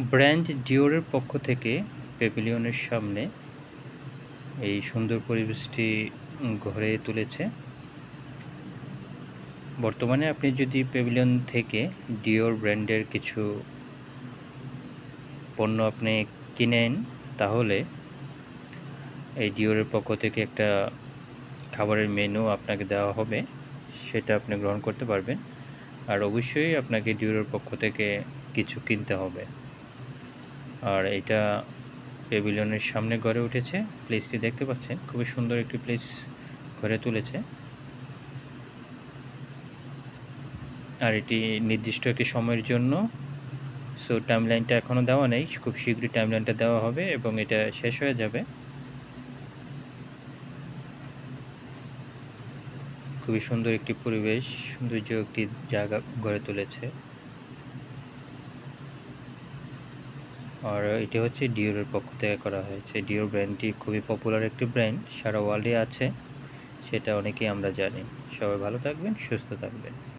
Brand ডিওরের পক্ষ থেকে প্যাভিলিয়নের সামনে এই সুন্দর পরিবেশটি গড়ে তুলেছে। বর্তমানে আপনি যদি প্যাভিলিয়ন থেকে ডিওর ব্র্যান্ডের কিছু পণ্য আপনি কিনেন, তাহলে এই ডিওরের পক্ষ থেকে একটা খাবারের মেনু আপনাকে দেওয়া হবে, সেটা আপনি গ্রহণ করতে পারবেন। আর অবশ্যই আপনাকে ডিওরের পক্ষ থেকে কিছু কিনতে হবে। আর এটা প্যাভিলিয়নের সামনে গড়ে উঠেছে। প্লেসটি দেখতে পাচ্ছেন, খুবই সুন্দর একটি প্লেস গড়ে তুলেছে। আর এটি নির্দিষ্ট একটি সময়ের জন্য, সো টাইমলাইনটা এখনও দেওয়া নেই, খুব শীঘ্রই টাইমলাইনটা দেওয়া হবে এবং এটা শেষ হয়ে যাবে। খুবই সুন্দর একটি পরিবেশ, সৌন্দর্য একটি জায়গা গড়ে তুলেছে। আর এটি হচ্ছে ডিওরের পক্ষ থেকে করা হয়েছে। ডিওর ব্র্যান্ডটি খুবই পপুলার একটি ব্র্যান্ড, সারা ওয়ার্ল্ডে আছে, সেটা অনেকেই আমরা জানি। সবাই ভালো থাকবেন, সুস্থ থাকবেন।